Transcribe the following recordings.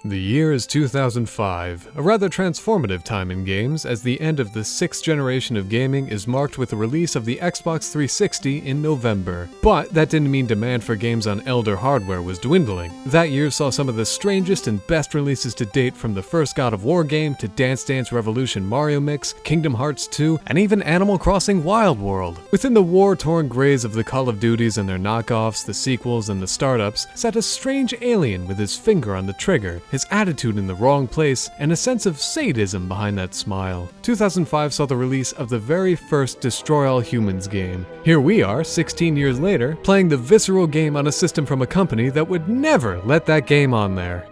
The year is 2005, a rather transformative time in games as the end of the 6th generation of gaming is marked with the release of the Xbox 360 in November. But that didn't mean demand for games on elder hardware was dwindling. That year saw some of the strangest and best releases to date, from the first God of War game to Dance Dance Revolution Mario Mix, Kingdom Hearts 2, and even Animal Crossing Wild World. Within the war-torn grays of the Call of Duties and their knockoffs, the sequels, and the startups sat a strange alien with his finger on the trigger, his attitude in the wrong place, and a sense of sadism behind that smile. 2005 saw the release of the very first Destroy All Humans game. Here we are, 16 years later, playing the visceral game on a system from a company that would never let that game on there.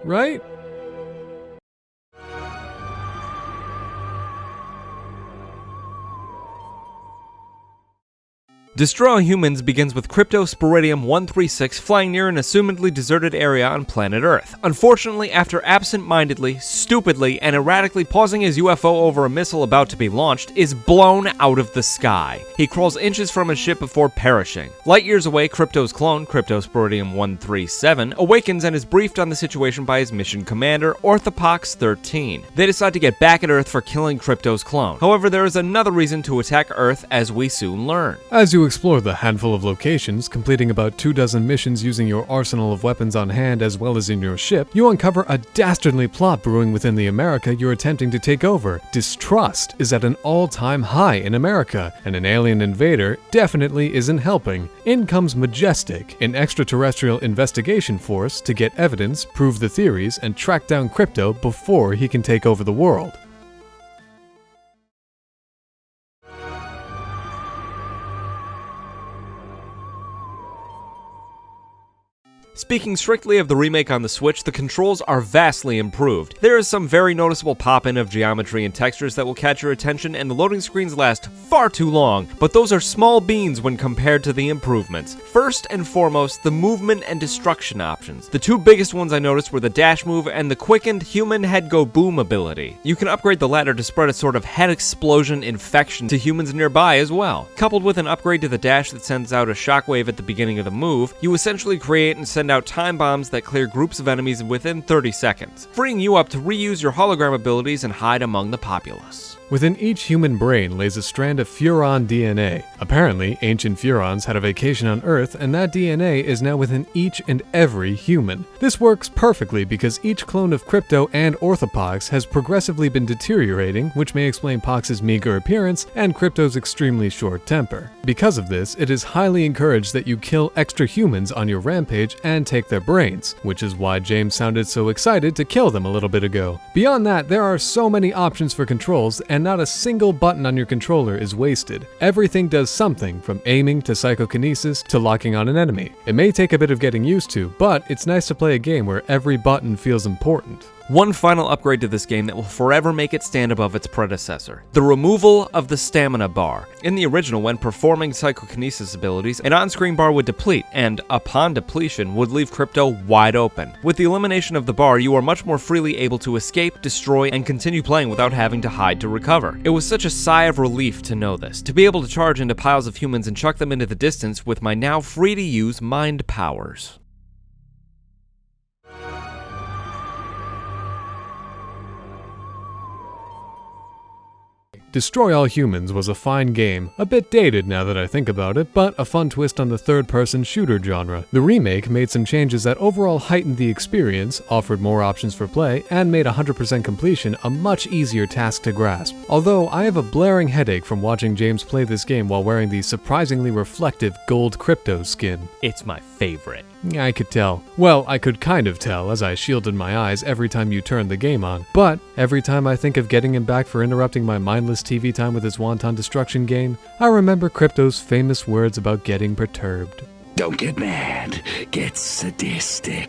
Right? Destroy All Humans begins with Cryptosporidium 136 flying near an assumedly deserted area on planet Earth. Unfortunately, after absent-mindedly, stupidly, and erratically pausing his UFO over a missile about to be launched, is blown out of the sky. He crawls inches from his ship before perishing. Light years away, Crypto's clone, Cryptosporidium 137, awakens and is briefed on the situation by his mission commander, Orthopox 13. They decide to get back at Earth for killing Crypto's clone. However, there is another reason to attack Earth, as we soon learn. As you explore the handful of locations, completing about 24 missions using your arsenal of weapons on hand as well as in your ship, you uncover a dastardly plot brewing within the America you're attempting to take over. Distrust is at an all-time high in America, and an alien invader definitely isn't helping. In comes Majestic, an extraterrestrial investigation force to get evidence, prove the theories, and track down Crypto before he can take over the world. Speaking strictly of the remake on the Switch, the controls are vastly improved. There is some very noticeable pop-in of geometry and textures that will catch your attention, and the loading screens last far too long, but those are small beans when compared to the improvements. First and foremost, the movement and destruction options. The two biggest ones I noticed were the dash move and the quickened human head go boom ability. You can upgrade the latter to spread a sort of head explosion infection to humans nearby as well. Coupled with an upgrade to the dash that sends out a shockwave at the beginning of the move, you essentially create and send out time bombs that clear groups of enemies within 30 seconds, freeing you up to reuse your hologram abilities and hide among the populace. Within each human brain lays a strand of Furon DNA. Apparently, ancient Furons had a vacation on Earth, and that DNA is now within each and every human. This works perfectly because each clone of Crypto and Orthopox has progressively been deteriorating, which may explain Pox's meager appearance and Crypto's extremely short temper. Because of this, it is highly encouraged that you kill extra humans on your rampage and take their brains, which is why James sounded so excited to kill them a little bit ago. Beyond that, there are so many options for controls, and not a single button on your controller is wasted. Everything does something, from aiming to psychokinesis to locking on an enemy. It may take a bit of getting used to, but it's nice to play a game where every button feels important. One final upgrade to this game that will forever make it stand above its predecessor: the removal of the stamina bar. In the original, when performing psychokinesis abilities, an on-screen bar would deplete, and upon depletion would leave Crypto wide open. With the elimination of the bar, you are much more freely able to escape, destroy, and continue playing without having to hide to recover. It was such a sigh of relief to know this, to be able to charge into piles of humans and chuck them into the distance with my now free-to-use mind powers. Destroy All Humans was a fine game, a bit dated now that I think about it, but a fun twist on the third-person shooter genre. The remake made some changes that overall heightened the experience, offered more options for play, and made 100% completion a much easier task to grasp. Although I have a blaring headache from watching James play this game while wearing the surprisingly reflective gold Crypto skin. It's my favorite. I could tell. Well, I could kind of tell as I shielded my eyes every time you turned the game on. But every time I think of getting him back for interrupting my mindless TV time with his wanton destruction game, I remember Crypto's famous words about getting perturbed. Don't get mad, get sadistic.